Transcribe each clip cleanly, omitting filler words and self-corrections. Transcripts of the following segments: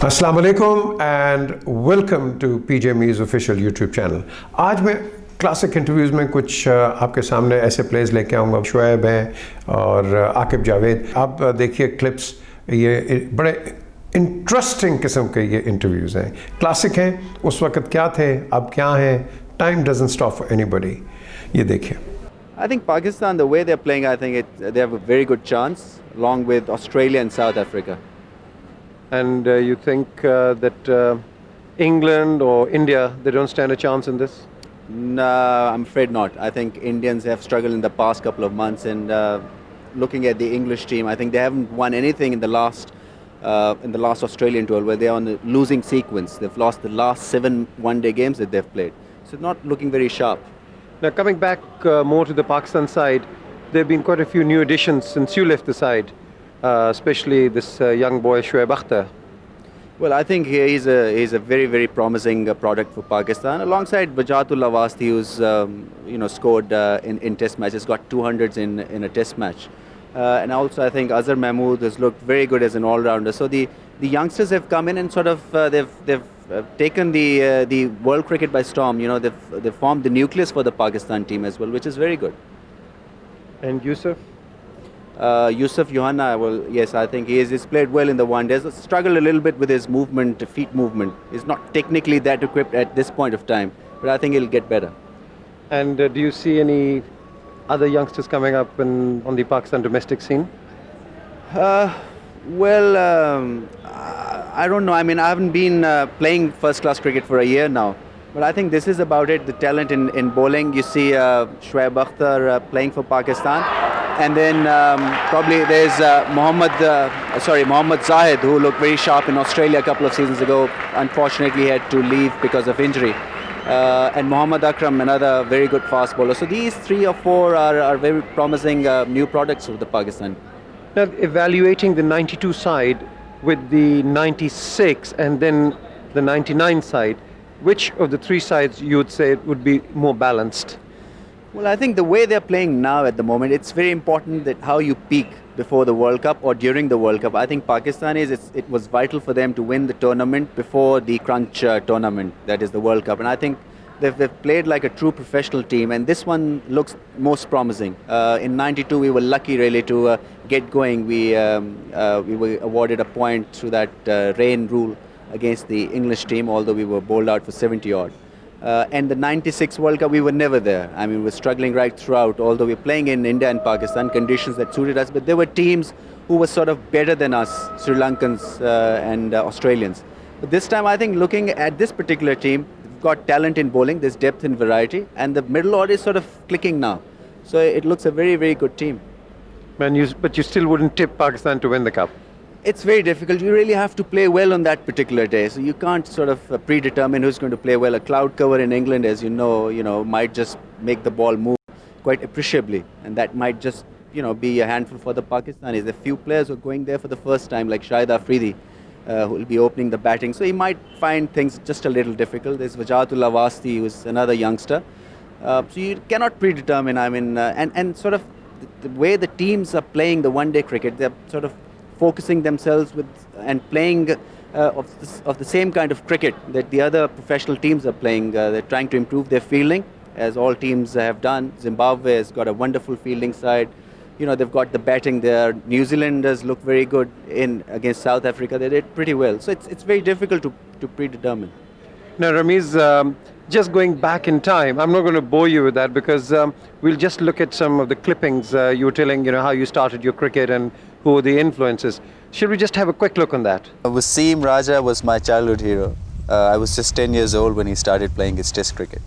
अस्सलाम वालेकुम and welcome to PJ Mee's official YouTube channel. आज मैं क्लासिक इंटरव्यूज़ में कुछ आपके सामने ऐसे प्लेस लेके आऊँगा। शोएब हैं और आकिब जावेद। आप देखिए क्लिप्स, ये बड़े इंटरेस्टिंग किस्म के ये इंटरव्यूज़ हैं, क्लासिक हैं। उस वक्त क्या थे, अब क्या हैं। Time doesn't stop for anybody. ये देखिए। I think Pakistan, the way they're playing, I think they have a very good chance, along with Australia and South Africa. And you think that England or India, they don't stand a chance in this? No, I'm afraid not. I think Indians have struggled in the past couple of months, and looking at the English team, I think they haven't won anything in the last Australian tour, where they're on a losing sequence. They've lost the last 7 one-day games that they've played, so not looking very sharp. Now coming back more to the Pakistan side, there have been quite a few new additions since you left the side, especially this young boy Shoaib Akhtar. Well, I think he's a very, very promising product for Pakistan, alongside Waseem who's scored in Test matches, got 200s in a Test match, and also I think Azhar Mahmood has looked very good as an all-rounder. So the youngsters have come in and sort of they've taken the world cricket by storm. You know, they've formed the nucleus for the Pakistan team as well, which is very good. And Yusuf? Yusuf Yohanna, well, yes, I think he's played well in the one-days. Struggled a little bit with his movement, feet movement. He's not technically that equipped at this point of time, but I think he'll get better. And do you see any other youngsters coming up on the Pakistan domestic scene? Well, I don't know. I mean, I haven't been playing first-class cricket for a year now, but I think this is about it. The talent in bowling. You see Shoaib Akhtar playing for Pakistan, and then probably there's Mohammad Zahid, who looked very sharp in Australia a couple of seasons ago. Unfortunately, he had to leave because of injury. And Mohammad Akram, another very good fast bowler. So these 3 or 4 are very promising new products of the Pakistan. Now, evaluating the 92 side with the 96 and then the 99 side, which of the 3 sides you would say would be more balanced? Well, I think the way they're playing now at the moment, it's very important that how you peak before the World Cup or during the World Cup. I think Pakistan it was vital for them to win the tournament before the crunch tournament, that is the World Cup. And I think they've played like a true professional team, and this one looks most promising. In '92, we were lucky really to get going. We were awarded a point through that rain rule against the English team, although we were bowled out for 70 odd. And the '96 World Cup, we were never there. I mean, we were struggling right throughout, although we were playing in India and Pakistan, conditions that suited us. But there were teams who were sort of better than us, Sri Lankans and Australians. But this time, I think looking at this particular team, they've got talent in bowling, there's depth and variety, and the middle order is sort of clicking now. So it looks a very, very good team. But you still wouldn't tip Pakistan to win the cup? It's very difficult. You really have to play well on that particular day. So you can't sort of predetermine who's going to play well. A cloud cover in England, as you know, might just make the ball move quite appreciably, and that might just, be a handful for the Pakistanis. There are few players who are going there for the first time, like Shahid Afridi, who will be opening the batting. So he might find things just a little difficult. There's Waseem, who's another youngster. So you cannot predetermine. I mean, and sort of the way the teams are playing the one-day cricket, they're sort of focusing themselves with and playing of the same kind of cricket that the other professional teams are playing. They're trying to improve their fielding, as all teams have done. Zimbabwe has got a wonderful fielding side. They've got the batting there. New Zealanders look very good against South Africa. They did pretty well. So it's very difficult to predetermine. Now, Rameez, just going back in time, I'm not going to bore you with that because we'll just look at some of the clippings. You were telling, how you started your cricket and who were the influences. Should we just have a quick look on that? Waseem Raja was my childhood hero. I was just 10 years old when he started playing his Test cricket.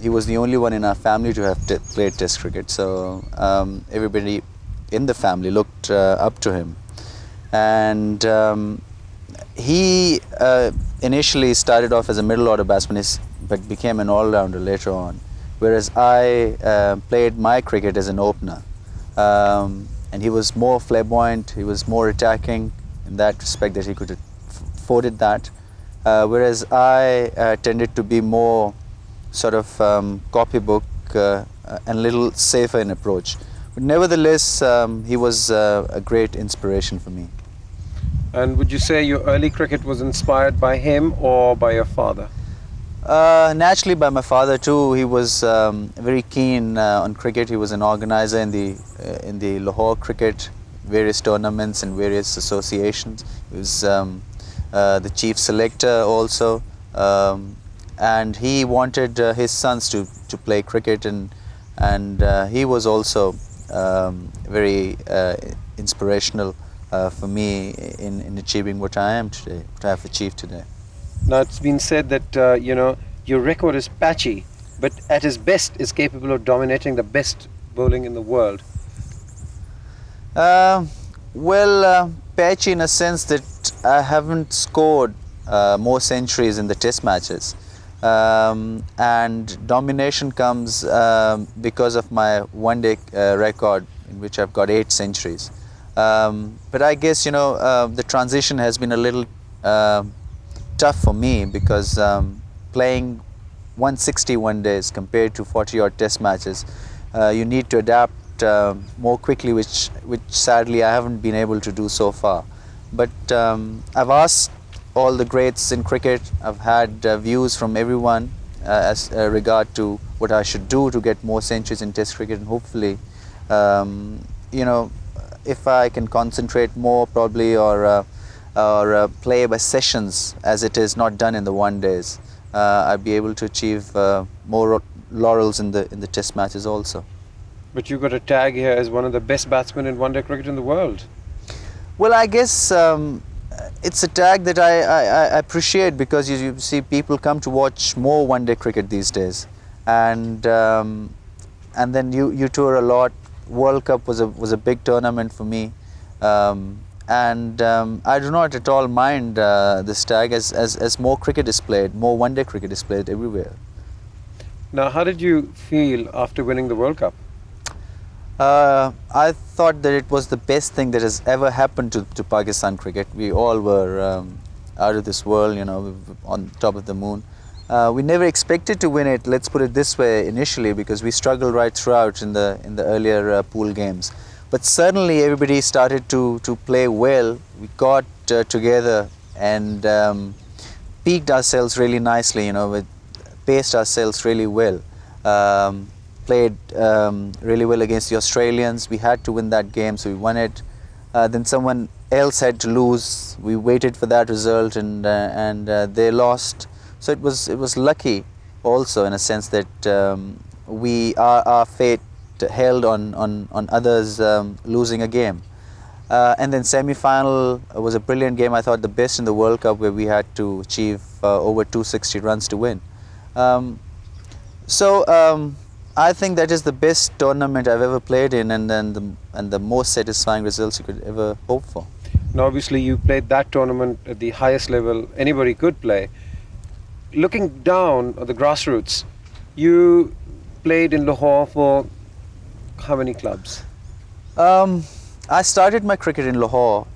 He was the only one in our family to have played Test cricket, so everybody in the family looked up to him. And he initially started off as a middle order batsman, but became an all-rounder later on, whereas I played my cricket as an opener. And he was more flamboyant, he was more attacking in that respect, that he could afforded that. Whereas I tended to be more sort of copybook and a little safer in approach. But nevertheless, he was a great inspiration for me. And would you say your early cricket was inspired by him or by your father? Naturally by my father too. He was very keen on cricket. He was an organizer in the Lahore cricket, various tournaments and various associations. He was the chief selector also, and he wanted his sons to play cricket, and he was also very inspirational for me in achieving what I am today, what I have achieved today. Now, it's been said that, your record is patchy, but at his best is capable of dominating the best bowling in the world. Patchy in a sense that I haven't scored more centuries in the test matches. And domination comes because of my one-day record, in which I've got 8 centuries. But I guess, the transition has been a little tough for me, because playing 161 days compared to 40-odd test matches, you need to adapt more quickly, which sadly I haven't been able to do so far. But I've asked all the greats in cricket. I've had views from everyone as regard to what I should do to get more centuries in test cricket, and hopefully, if I can concentrate more probably, or play by sessions as it is not done in the one days, I'll be able to achieve more laurels in the test matches also. But you got a tag here as one of the best batsmen in one-day cricket in the world. Well, I guess it's a tag that I appreciate, because you see people come to watch more one-day cricket these days, and then you tour a lot. World Cup was a big tournament for me, and I do not at all mind this tag as more cricket is played, more one-day cricket is played everywhere. Now, how did you feel after winning the World Cup? I thought that it was the best thing that has ever happened to Pakistan cricket. We all were out of this world, on top of the moon. We never expected to win it, let's put it this way, initially, because we struggled right throughout in the earlier pool games. But suddenly everybody started to play well. We got together and peaked ourselves really nicely, paced ourselves really well. Played really well against the Australians. We had to win that game, so we won it. Then someone else had to lose. We waited for that result, and they lost. So it was lucky also, in a sense, that our fate held on others losing a game. And then semi-final was a brilliant game. I thought the best in the World Cup, where we had to achieve over 260 runs to win. I think that is the best tournament I've ever played in, and the most satisfying results you could ever hope for. Now, obviously, you played that tournament at the highest level anybody could play. Looking down at the grassroots, you played in Lahore for how many clubs? I started my cricket in Lahore,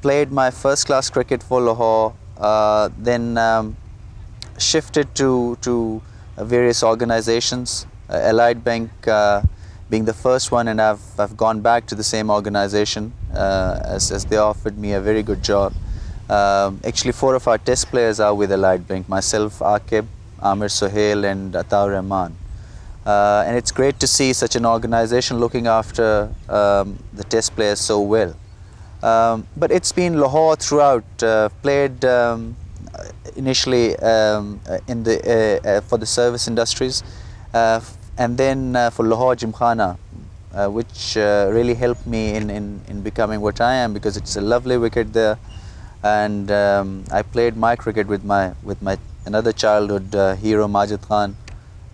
played my first class cricket for Lahore, then shifted to various organizations. Allied Bank being the first one, and I've gone back to the same organization as they offered me a very good job. Actually, 4 of our test players are with Allied Bank: myself, Aqib, Amir Sohail and Ataur Rahman. And it's great to see such an organization looking after the test players so well. But it's been Lahore throughout. Played initially for the service industries, and then for Lahore Gymkhana, which really helped me in becoming what I am, because it's a lovely wicket there, and I played my cricket with my another childhood hero, Majid Khan.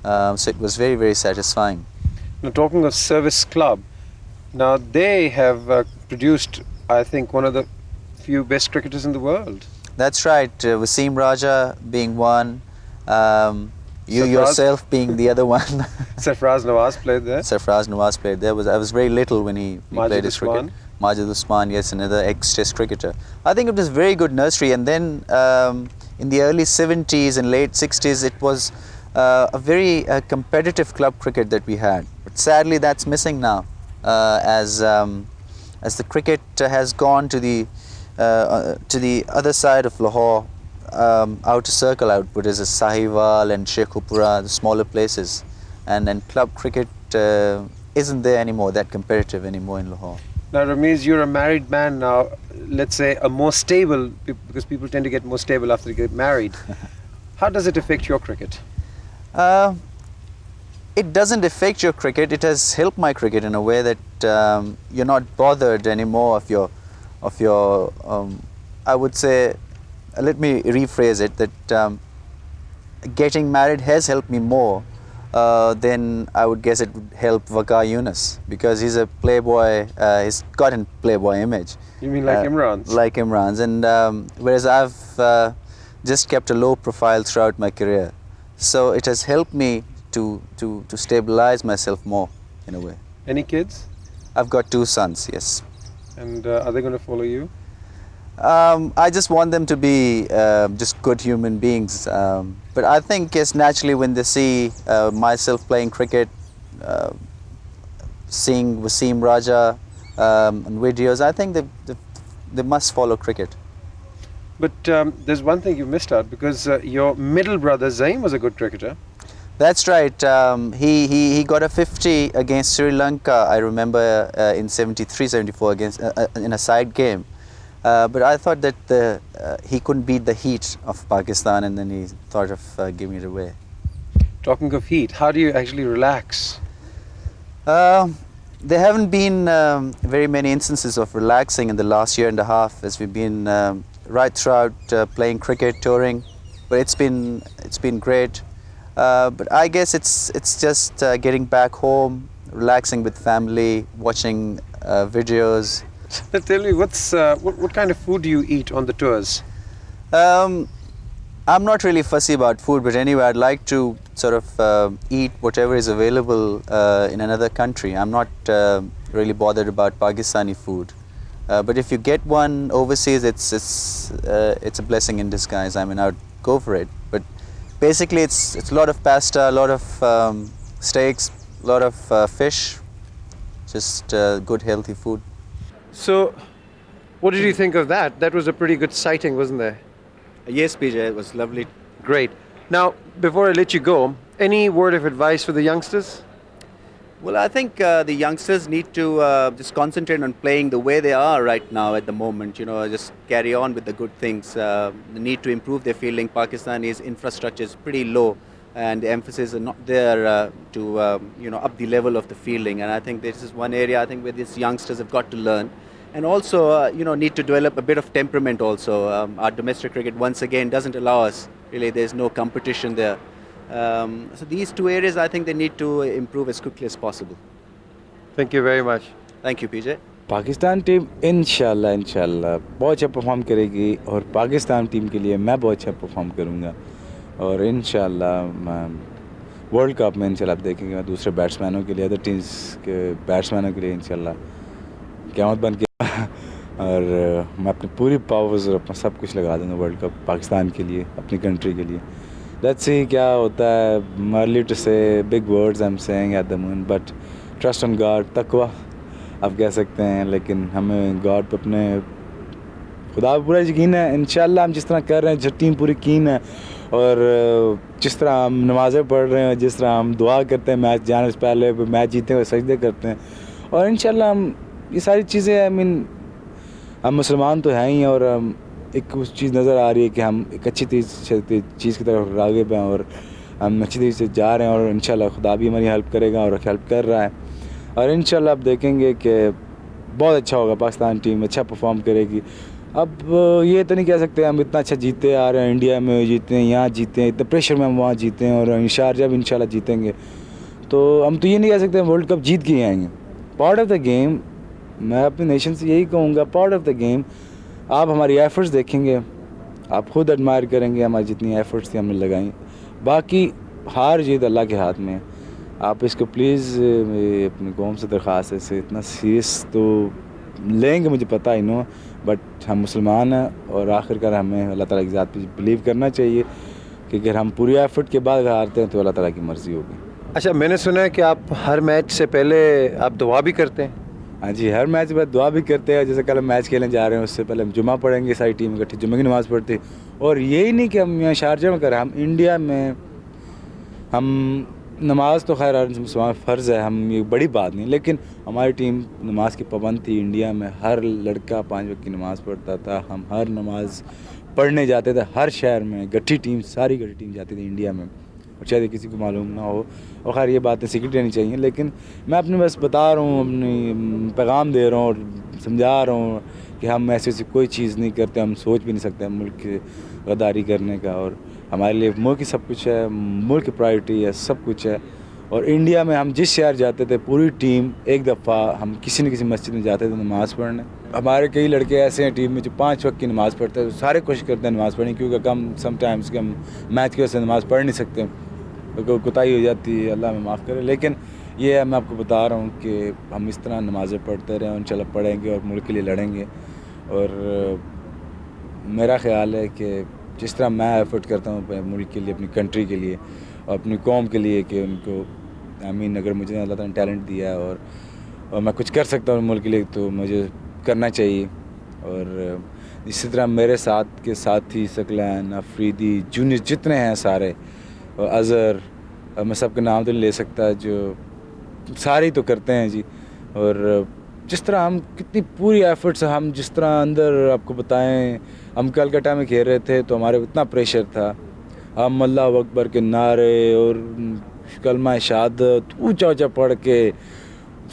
So it was very, very satisfying. Now, talking of service club, now they have produced, I think, one of the few best cricketers in the world. That's right. Waseem Raja being one, you yourself being the other one. Sarfraz Nawaz played there. Sarfraz Nawaz played there. I was very little when he played his Usman. cricket. Majid Usman, yes, another ex-test cricketer. I think it was very good nursery, and then in the early 70s and late 60s, it was a very competitive club cricket that we had. But sadly, that's missing now, as the cricket has gone to the to the other side of Lahore, outer circle I would put is Sahiwal and Sheikhupura, the smaller places, and club cricket isn't there anymore, that competitive anymore in Lahore. Now, Rameez, you're a married man now. Let's say a more stable, because people tend to get more stable after they get married. How does it affect your cricket? It doesn't affect your cricket. It has helped my cricket in a way that you're not bothered anymore of your. I would say, let me rephrase it. That getting married has helped me more than I would guess it would help Waqar Yunus, because he's a playboy. He's got a playboy image. You mean like Imran's? Like Imran's, and whereas I've just kept a low profile throughout my career, so it has helped me to stabilize myself more in a way. Any kids? I've got 2 sons, yes. And are they going to follow you? I just want them to be just good human beings. But I think, yes, naturally when they see myself playing cricket, seeing Waseem Raja on videos, I think they must follow cricket. But there's one thing you missed out, because your middle brother Zahid was a good cricketer. That's right. He got a 50 against Sri Lanka, I remember, in 73, 74 against in a side game. But I thought that he couldn't beat the heat of Pakistan, and then he thought of giving it away. Talking of heat, how do you actually relax? There haven't been very many instances of relaxing in the last year and a half, as we've been right throughout playing cricket, touring. But it's been great. But I guess it's just getting back home, relaxing with family, watching videos. Tell me, what kind of food do you eat on the tours? I'm not really fussy about food, but anyway, I'd like to sort of eat whatever is available in another country. I'm not really bothered about Pakistani food. But if you get one overseas, it's a blessing in disguise. I mean, I'd go for it. But basically, it's a lot of pasta, a lot of steaks, a lot of fish, just good healthy food. So, what did you think of that? That was a pretty good sighting, wasn't there? Yes, PJ, it was lovely. Great. Now, before I let you go, any word of advice for the youngsters? Well, I think the youngsters need to just concentrate on playing the way they are right now at the moment. You know, just carry on with the good things. The need to improve their fielding. Pakistani's infrastructure is pretty low, and the emphasis is not there to up the level of the fielding. And I think this is one area I think where these youngsters have got to learn, and also need to develop a bit of temperament. Also, our domestic cricket once again doesn't allow us. Really, there's no competition there. So these 2 areas I think they need to improve as quickly as possible. Thank you very much. Thank you, PJ. Pakistan team इंशाल्लाह बहुत अच्छा perform करेगी, और Pakistan team के लिए मैं बहुत अच्छा परफॉर्म करूँगा, और इंशाल्लाह वर्ल्ड कप में इंशाल्लाह आप देखेंगे मैं दूसरे बैट्समैनों के लिए, अदर टीम्स के बैट्समैनों के लिए इंशाल्लाह क़यामत बन के और मैं अपनी पूरी पावर्स और अपना सब कुछ लगा दूँगा वर्ल्ड कप पाकिस्तान के लिए, अपनी कंट्री के लिए. लेट्स सी क्या होता है. अर्ली टू से big words I am saying at the moment, but trust on God, तकवा आप कह सकते हैं, लेकिन हमें गॉड पे अपने खुदा पे पूरा यकीन है. इंशाल्लाह हम जिस तरह कर रहे हैं, जो टीम पूरी कीन है, और जिस तरह हम नमाज़ें पढ़ रहे हैं, जिस तरह हम दुआ करते हैं मैच जाने से पहले, मैच जीते हुए सजदे करते हैं, और इंशाल्लाह हम ये सारी चीज़ें, आई मीन हम मुसलमान तो हैं ही, और एक उस चीज़ नज़र आ रही है कि हम एक अच्छी चीज़ की तरफ राग़िब हैं, और हम अच्छी तरीके से जा रहे हैं, और इंशाल्लाह खुदा भी हमारी हेल्प करेगा और हेल्प कर रहा है, और इंशाल्लाह आप देखेंगे कि बहुत अच्छा होगा. पाकिस्तान टीम अच्छा परफॉर्म करेगी. अब ये तो नहीं कह सकते हम इतना अच्छा जीते आ रहे हैं, इंडिया में जीते हैं, यहाँ जीते हैं, इतने प्रेशर में हम वहाँ जीते हैं, और शारजाह भी इंशाल्लाह जीतेंगे. तो हम तो ये नहीं कह सकते हम वर्ल्ड कप जीत के ही आएंगे. पार्ट ऑफ द गेम, मैं अपनी नेशन से यही कहूँगा, पार्ट ऑफ द गेम. आप हमारी एफ़र्ट्स देखेंगे, आप ख़ुद एडमायर करेंगे हमारी जितनी एफ़र्ट्स थी हमने लगाई. बाकी हार जीत अल्लाह के हाथ में. आप इसको प्लीज़ अपनी कौम से दरख्वास्त है, इसे इतना सीरियस तो लेंगे मुझे पता ही नो, बट हम मुसलमान हैं, और आखिरकार हमें अल्लाह ताला की ज़ात पे बिलीव करना चाहिए कि अगर हम पूरी एफ़र्ट के बाद हारते हैं तो अल्लाह ताला की मर्ज़ी होगी. अच्छा, मैंने सुना है कि आप हर मैच से पहले आप दुआ भी करते हैं. ہاں جی، ہر میچ کے بعد دعا بھی کرتے ہیں. جیسے کل ہم میچ کھیلنے جا رہے ہیں اس سے پہلے ہم جمعہ پڑھیں گے, ساری ٹیم اکٹھی جمعہ کی نماز پڑھتے. اور یہی نہیں کہ ہم یہاں شارجہ میں کریں, ہم انڈیا میں ہم نماز تو خیر مسلمان فرض ہے, ہم یہ بڑی بات نہیں, لیکن ہماری ٹیم نماز کی پابند تھی. انڈیا میں ہر لڑکا 5 وقت کی نماز پڑھتا تھا, ہم ہر نماز پڑھنے جاتے تھے ہر شہر میں. گٹھی ٹیم, ساری گٹھی ٹیم جاتی تھی انڈیا میں, اور شاید کسی کو معلوم نہ ہو, اور خیر یہ باتیں سیکرٹ رہنی چاہیے. لیکن میں اپنے بس بتا رہا ہوں, اپنی پیغام دے رہا ہوں اور سمجھا رہا ہوں کہ ہم ایسی کوئی چیز نہیں کرتے, ہم سوچ بھی نہیں سکتے ملک کی غداری کرنے کا. اور ہمارے لیے ملک کی سب کچھ ہے, ملک کی پرائرٹی ہے, سب کچھ ہے. اور انڈیا میں ہم جس شہر جاتے تھے پوری ٹیم ایک دفعہ ہم کسی نہ کسی مسجد میں جاتے تھے نماز پڑھنے. ہمارے کئی لڑکے ایسے ہیں ٹیم میں جو 5 وقت کی نماز پڑھتے ہیں, سارے کوشش کرتے ہیں نماز پڑھنے, کیونکہ کم سم ٹائمس کہ ہم میچ کی وجہ سے نماز پڑھ نہیں سکتے, کوتاہی ہو جاتی ہے, اللہ ہمیں معاف کرے. لیکن یہ ہے, میں آپ کو بتا رہا ہوں کہ ہم اس طرح نمازیں پڑھتے رہیں, انشاءاللہ پڑھیں گے اور ملک کے لیے لڑیں گے. اور میرا خیال ہے کہ جس طرح میں ایفرٹ کرتا ہوں اپنے ملک کے لیے, اپنی کنٹری کے لیے, اور اپنی قوم کے لیے, کہ ان کو اگر مجھے اللہ تعالیٰ نے ٹیلنٹ دیا ہے اور میں کچھ کر سکتا ہوں ملک کے لیے, تو مجھے کرنا چاہیے. اور اسی طرح میرے ساتھ کے ساتھی ثقلین, افریدی, جونیئر جتنے ہیں سارے, اور اظہر, میں سب کے نام تو نہیں لے سکتا, جو سارے ہی تو کرتے ہیں جی. اور جس طرح ہم کتنی پوری ایفرٹس, ہم جس طرح اندر آپ کو بتائیں, ہم کلکتہ میں کھیل رہے تھے تو ہمارے اتنا پریشر تھا, ہم اللہ اکبر کے نعرے اور کلمہ شہادت اونچا اونچا پڑھ کے.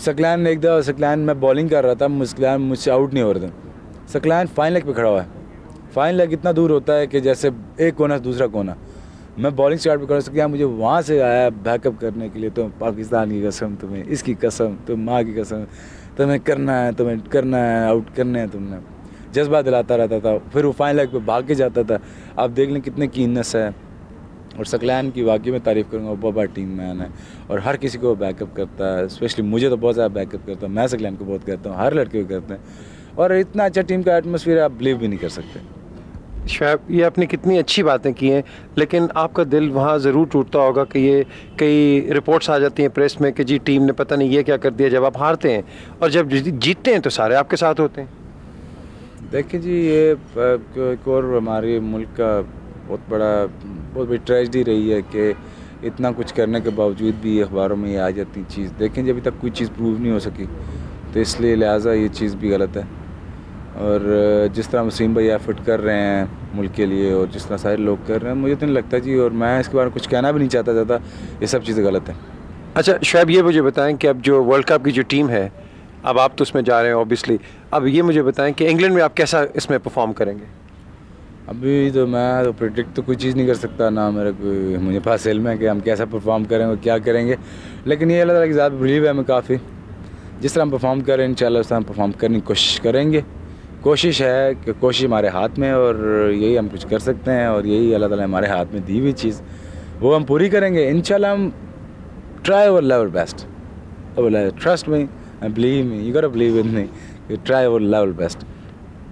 ثقلین نے ایک دفعہ, ثقلین میں بولنگ کر رہا تھا, ثقلین مجھ سے آؤٹ نہیں ہو رہا تھا. ثقلین فائن لیگ پہ کھڑا ہوا ہے, فائن لیگ اتنا دور ہوتا ہے کہ جیسے ایک کونا سے دوسرا کونا. میں بالنگ اسٹارٹ پہ کر سکتا ہوں, مجھے وہاں سے آیا بیک اپ کرنے کے لیے. تو پاکستان کی قسم, تمہیں اس کی قسم, تم ماں کی قسم, تمہیں کرنا ہے, تمہیں کرنا ہے, آؤٹ کرنے ہیں تم نے. جذبہ دلاتا رہتا تھا, پھر وہ فائن لیگ پہ بھاگ کے جاتا تھا. آپ دیکھ لیں کتنے کیننس ہے. اور ثقلین کی واقعی میں تعریف کروں گا, وہ بہت بڑا ٹیم مین ہے اور ہر کسی کو بیک اپ کرتا ہے. اسپیشلی مجھے تو بہت زیادہ بیک اپ کرتا ہے, میں ثقلین کو بہت کرتا ہوں, ہر لڑکے کو کرتے ہیں. اور اتنا اچھا ٹیم کا ایٹماسفیئر آپ بلیو بھی نہیں کر سکتے. شعیب, یہ آپ نے کتنی اچھی باتیں کی ہیں, لیکن آپ کا دل وہاں ضرور ٹوٹتا ہوگا کہ یہ کئی رپورٹس آ جاتی ہیں پریس میں کہ جی ٹیم نے پتہ نہیں یہ کیا کر دیا, جب آپ ہارتے ہیں. اور جب جیتتے ہیں تو سارے آپ کے ساتھ ہوتے ہیں. دیکھیں جی, یہ ایک اور ہمارے ملک کا بہت بڑی ٹریجڈی رہی ہے کہ اتنا کچھ کرنے کے باوجود بھی اخباروں میں یہ آ جاتی چیز. دیکھیں جی, ابھی تک کوئی چیز پروو نہیں ہو سکی, تو اس لیے لہٰذا یہ چیز بھی غلط ہے. اور جس طرح وسیم بھائی ایفرٹ کر رہے ہیں ملک کے لیے, اور جس طرح سارے لوگ کر رہے ہیں, مجھے تو نہیں لگتا جی, اور میں اس کے بارے میں کچھ کہنا بھی نہیں چاہتا زیادہ, یہ سب چیزیں غلط ہیں. اچھا شعیب, یہ مجھے بتائیں کہ اب جو ورلڈ کپ کی جو ٹیم ہے, اب آپ تو اس میں جا رہے ہیں اوبیسلی, اب یہ مجھے بتائیں کہ انگلینڈ میں آپ کیسا اس میں پرفارم کریں گے؟ ابھی تو میں تو پریڈکٹ تو کوئی چیز نہیں کر سکتا, نہ میرا کوئی مجھے پاس علم ہے کہ ہم کیسا پرفارم کریں گے, کیا کریں گے. لیکن یہ اللہ تعالیٰ کی ذات بلیو ہے ہمیں کافی, جس طرح ہم پرفارم کریں انشاءاللہ اس طرح ہم پرفارم کرنے کی کوشش کریں گے. کوشش ہے کہ کوشش ہمارے ہاتھ میں, اور یہی ہم کچھ کر سکتے ہیں, اور یہی اللہ تعالیٰ ہمارے ہاتھ میں دی ہوئی چیز وہ ہم پوری کریں گے انشاءاللہ. ہم try our level best, trust me and believe me, you got to believe in me, try our level best.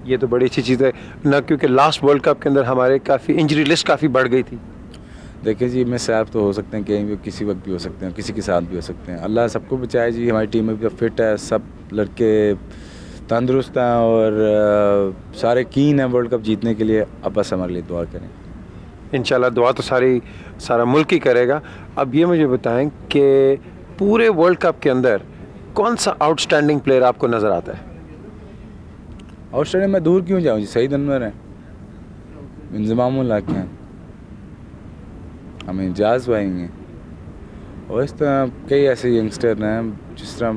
یہ تو بڑی اچھی چیز ہے نہ, کیونکہ لاسٹ ورلڈ کپ کے اندر ہمارے کافی انجری لسٹ کافی بڑھ گئی تھی. دیکھیں جی, میں صاحب تو ہو سکتے ہیں کہیں بھی, کسی وقت بھی ہو سکتے ہیں, کسی کے ساتھ بھی ہو سکتے ہیں. اللہ سب کو بچائے جی. ہماری ٹیم میں بھی فٹ ہے, سب لڑکے تندرست ہیں, اور سارے کین ہیں ورلڈ کپ جیتنے کے لیے. اب بس ہمارے لیے دعا کریں. انشاءاللہ دعا تو سارا ملک ہی کرے گا. اب یہ مجھے بتائیں کہ پورے ورلڈ کپ کے اندر کون سا آؤٹ اسٹینڈنگ پلیئر آپ کو نظر آتا ہے؟ آؤٹ اسٹینڈنگ میں دور کیوں جاؤں جی, سعید انور ہیں, انضمام الحق ہیں, ہمیں اعجاز بھائی ہیں, اور اس طرح کئی ایسے ینگسٹر ہیں, جس طرح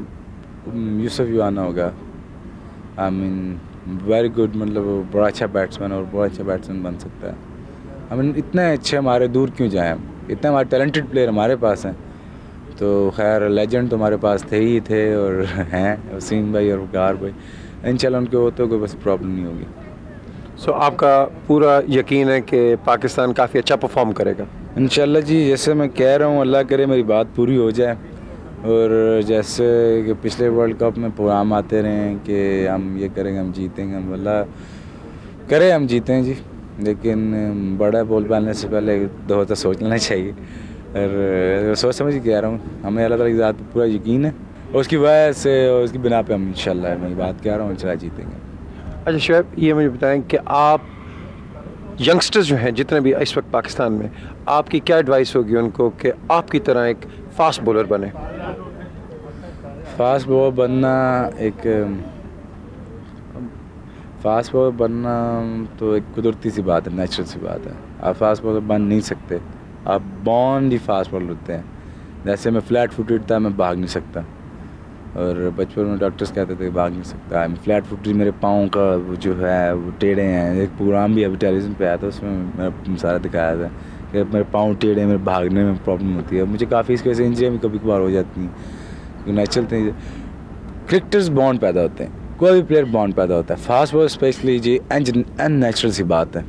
یوسف یوانا ہوگا. آئی مین ویری گڈ, مطلب وہ بڑا اچھا بیٹسمین اور بڑا اچھا بیٹسمین بن سکتا ہے. ہمیں اتنے اچھے ہمارے دور کیوں جائیں, اتنے ہمارے ٹیلنٹڈ پلیئر ہمارے پاس ہیں. تو خیر لیجنڈ تو ہمارے پاس تھے ہی تھے اور ہیں, وسیم بھائی اور وقار بھائی. انشاءاللہ ان کے ہوتے کوئی بس پرابلم نہیں ہوگی. سو آپ کا پورا یقین ہے کہ پاکستان کافی اچھا پرفارم کرے گا؟ انشاءاللہ جی, جیسے میں کہہ رہا ہوں, اللہ کرے میری بات پوری ہو جائے. اور جیسے کہ پچھلے ورلڈ کپ میں پروگرام آتے رہے ہیں کہ ہم یہ کریں گے, ہم جیتیں گے, ہم اللہ کرے ہم جیتیں جی. لیکن بڑا بول پالنے سے پہلے دو سوچ لینا چاہیے. اور سوچ سمجھ کے کہہ رہا ہوں, ہمیں اللہ تعالیٰ کی ذات پہ پورا یقین ہے, उसकी वजह से और उसकी बिना पे हम इंशाल्लाह मैं ये बात कह रहा हूँ इंशाल्लाह जीतेंगे. अच्छा शोएब, ये मुझे बताएं कि आप यंगस्टर्स जो हैं जितने भी इस वक्त पाकिस्तान में, आपकी क्या एडवाइस होगी उनको कि आपकी तरह एक फास्ट बॉलर बने? फास्ट बॉलर बनना फास्ट बॉलर बनना तो एक कुदरती सी बात है, नेचुरल सी बात है. आप फास्ट बॉलर बन नहीं सकते, आप बॉर्न ही फास्ट बॉलर होते हैं. जैसे मैं फ्लैट फुटेड था, मैं भाग नहीं सकता, और बचपन में डॉक्टर्स कहते थे भाग नहीं सकता. मैं फ्लैट फुटेड, मेरे पाँव का वो जो है वो टेढ़े हैं. एक प्रोग्राम भी अभी टेलीविज़न पे आया था, उसमें मेरा सारा दिखाया था कि मेरे पाँव टेढ़े हैं, मेरे भागने में प्रॉब्लम होती है. मुझे काफ़ी इसकी वजह से इंजरी भी कभी कभार हो जाती हैं. Natural thing. क्रिकेटर्स बॉन्ड पैदा होते हैं, कोई भी प्लेयर बॉन्ड पैदा होता है. फास्ट बॉलर स्पेशली जी अननेचुरल सी बात है.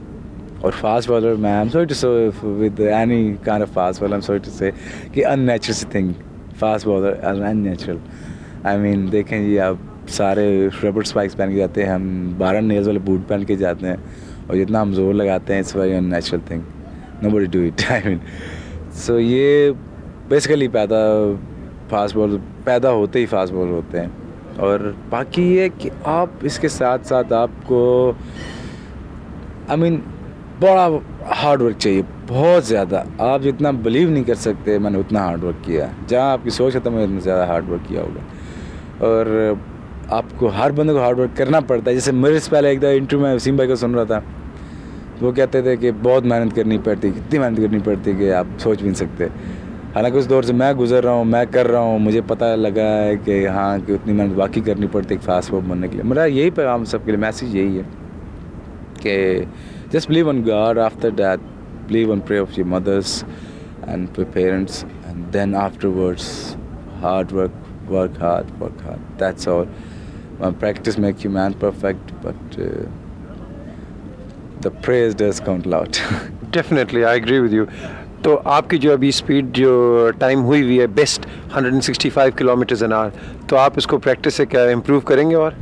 और फास्ट बॉलर मैं I am sorry to say with any kind of fast bowler, I am sorry to say कि अननेचुरल सी thing. Fast bowler unnatural. I mean देखें जी, आप सारे रबर स्पाइक्स पहन के जाते हैं, हम 12 नेल्स वाले बूट पहन के जाते हैं, और जितना हम जोर लगाते हैं, it's very unnatural thing. Nobody do it. I mean so ये बेसिकली फास्ट बॉलर पैदा होते ही फास्ट बॉलर होते हैं. और बाकी ये कि आप इसके साथ साथ आपको आई मीन बड़ा हार्ड वर्क चाहिए, बहुत ज़्यादा. आप जितना बिलीव नहीं कर सकते मैंने उतना हार्ड वर्क किया. जहाँ आपकी सोच है तो मैंने उतना ज़्यादा हार्ड वर्क किया होगा. और आपको हर बंदे को हार्ड वर्क करना पड़ता है. जैसे मेरे से पहले एक दफ़ा इंटरव्यू में वसीम भाई को सुन रहा था, वो कहते थे कि बहुत मेहनत करनी पड़ती, कितनी मेहनत करनी पड़ती कि आप सोच भी नहीं सकते. हालांकि उस दौर से मैं गुजर रहा हूँ, मैं कर रहा हूँ, मुझे पता लगा है कि हाँ कि उतनी मेहनत वाकई करनी पड़ती है फास्ट बॉलर बनने के लिए. मेरा यही पैगाम सबके लिए, मैसेज यही है कि just believe on God. After that, believe on prayer of your mothers and your parents, and then afterwards, hard work hard. That's all. Practice make you man perfect, but the prayers does count loud. Definitely I agree with you. तो आपकी जो अभी speed जो time हुई हुई है best 165 kilometres an hour, तो आप इसको प्रैक्टिस से क्या इम्प्रूव करेंगे? और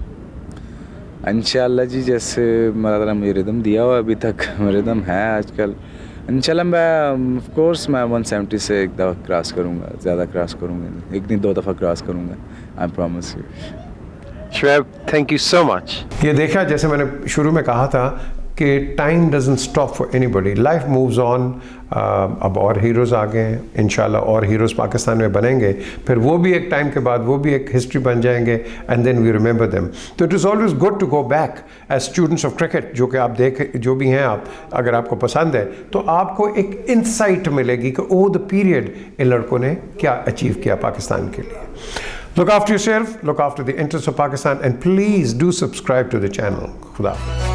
इंशाल्लाह जी, जैसे मेरा मुझे रिदम दिया हुआ अभी तक, रिदम है आजकल. इंशाल्लाह मैं ऑफ कोर्स मैं 170 से एक दफ़ा क्रॉस करूँगा, ज़्यादा क्रॉस करूँगा, एक नहीं 2 दफ़ा क्रॉस करूँगा. I promise you. Shoaib, thank you so much. ये देखा, जैसे मैंने शुरू में कहा था कि time doesn't stop for anybody, life moves on. अब और हीरोज़ आ गए हैं, इंशाल्लाह और हीरोज़ पाकिस्तान में बनेंगे, फिर वो भी एक टाइम के बाद वो भी एक हिस्ट्री बन जाएंगे, and then we remember them. तो it is always good to go back as students of cricket, जो कि आप जो भी हैं आप, अगर आपको पसंद है तो आपको एक इंसाइट मिलेगी कि ओ द पीरियड इन लड़कों ने क्या अचीव किया पाकिस्तान के लिए. Look after yourself, look after the interests of Pakistan, and please do subscribe to the channel. Khuda Hafiz.